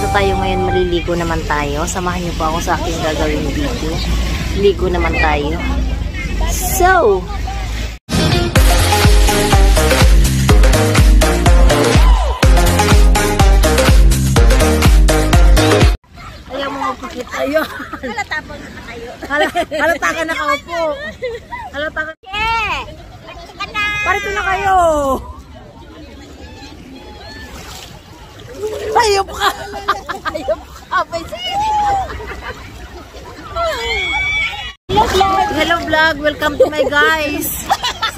tayo ngayon, maliligo naman tayo. Samahan niyo po ako sa aking gagawing video. Ligo naman tayo. So, ayaw mo magpakit tayo. Halata po na kayo. Halata ka na kaupo. Halata ka. Parito na kayo. Ayop ka. Ayop ka. Hello vlog. Hello vlog. Welcome to my guys.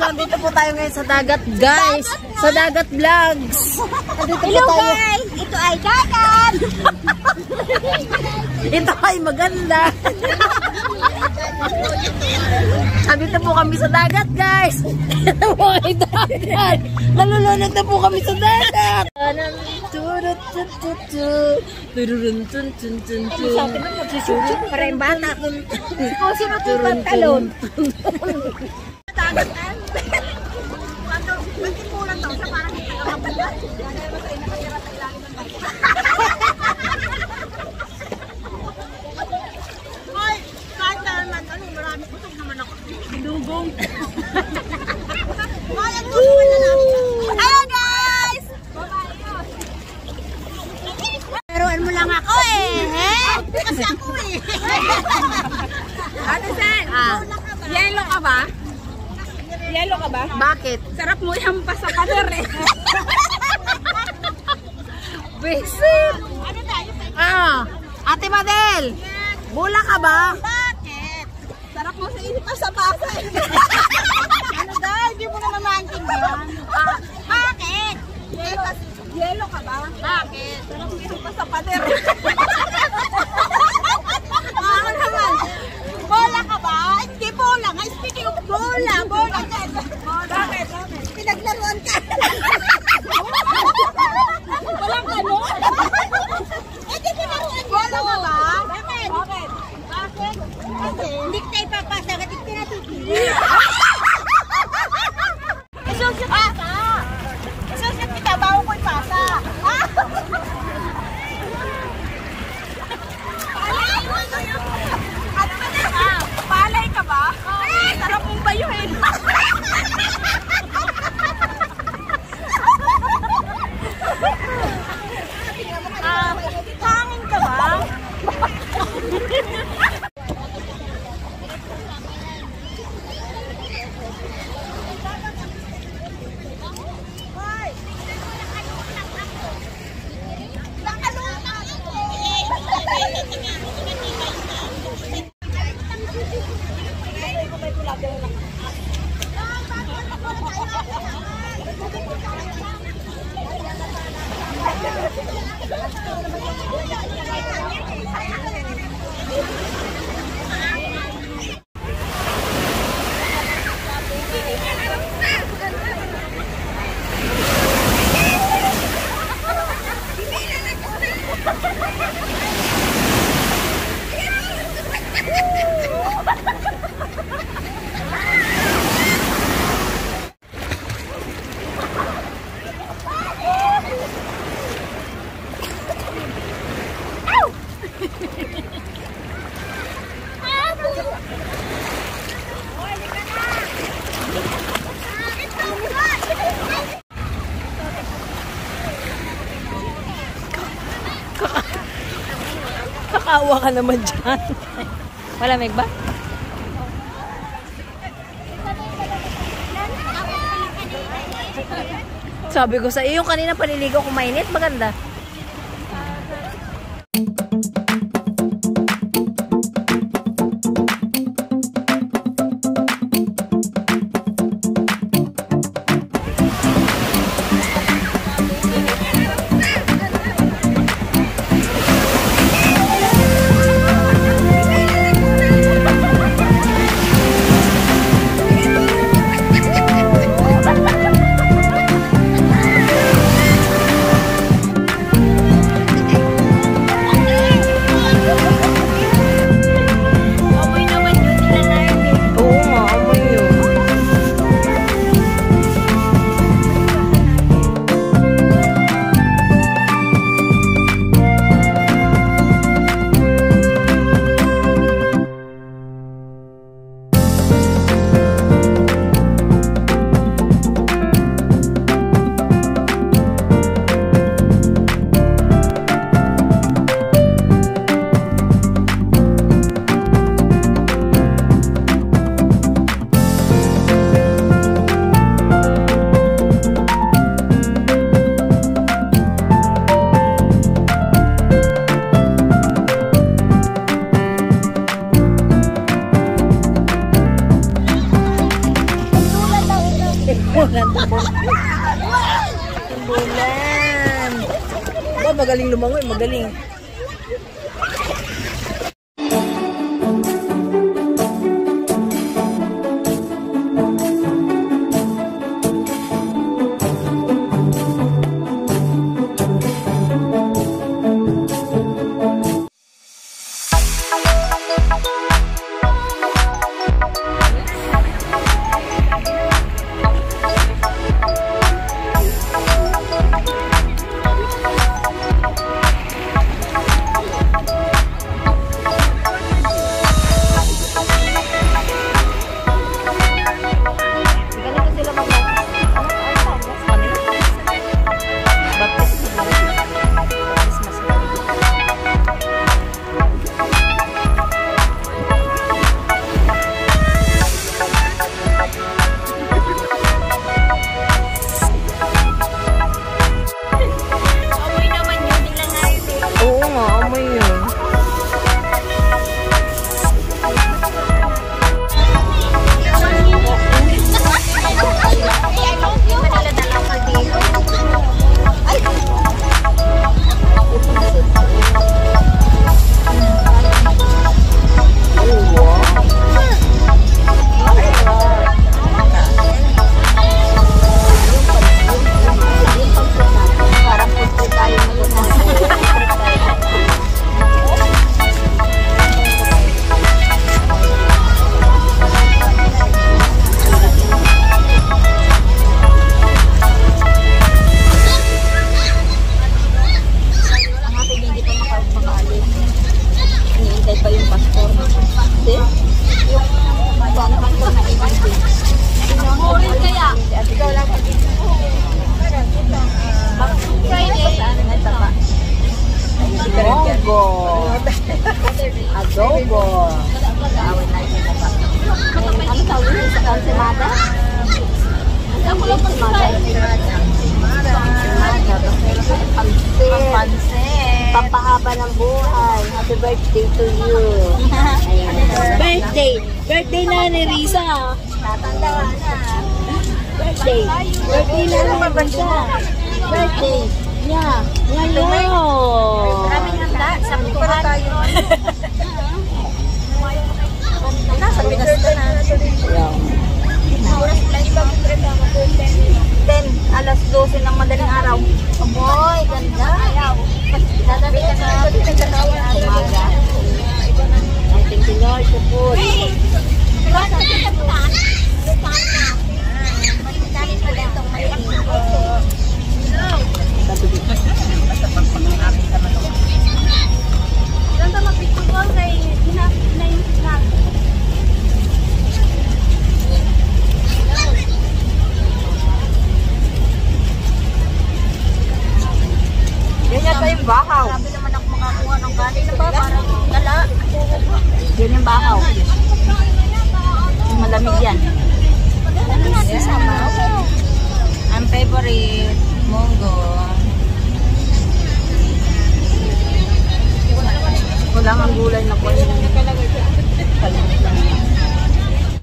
So, dito po tayo ngayon sa dagat, guys. Sa dagat vlogs. Hello guys. Ito ay dagat. Ito ay maganda. Dito po kami sa dagat, guys. Ito po ay dagat. Nalulunod na po kami sa dagat. Sabi na magsusulit para yung bata. Ikaw sino itong pantalon? Dagatan. Bakit kulang daw siya parang hindi ka kapatid? Gagaya mo sa'yo nakatira sa ilalim ng bike. Hoy! Kahit naman, marami busog naman ako. Dugong. Hoy, ang busog na lang. Hello guys! Laruan mo lang ako kasi ako Ate Sen, yellow ka ba? Yellow ka ba? Bakit? Sarap mo yung pa sa pader Visit! Ate Madel! Bula ka ba? Bakit? Sarap mo sa inip pa sa pasa Ano daw? Hindi mo na namaintindihan. Bakit? Yellow ka ba? Bakit? Sarap mo yung pa sa pader Ako naman. Bola ka ba? Hindi bola nga. Speaking of bola. Bola ka. Bakit? Pinaglaruan ka. Walang ganon? Di pinaruan. Bola ka ba? Bakit? Bakit? Hindi kita ipapasa. Kasi pinatutuli. Isusit kita. Isusit kita. Bago ko ipasa. Palay ka ba? Sarap mong bayuhin. Hangin ka ba? Kakaawa ka naman dyan. Malamig ba? Sabi ko sa iyo, yung kanina paniligo ko mainit, maganda. Aba, magaling lumangoy, magaling. Adobo. Ano tawag yun sa kansimada? Pansit. Pampahaba ng buhay. Happy birthday to you. Birthday. Birthday na ni Risa. Tatanda na. Birthday. Birthday na ni Risa. Birthday. Yeah. Ngayon. Maraming handa. Saktuhan. Nasa Pinas ka na. Then, alas 12 ng madaling araw. Aboy, ganda. Dadabi ka na umaga. I thank you Lord for food. Yan yata yung bahaw. Sabi naman ako makakuha ng kanin na ba? Parang gala. Yan yung bahaw. Malamig yan. Ang favorite, munggo. Wala ang gulay na po.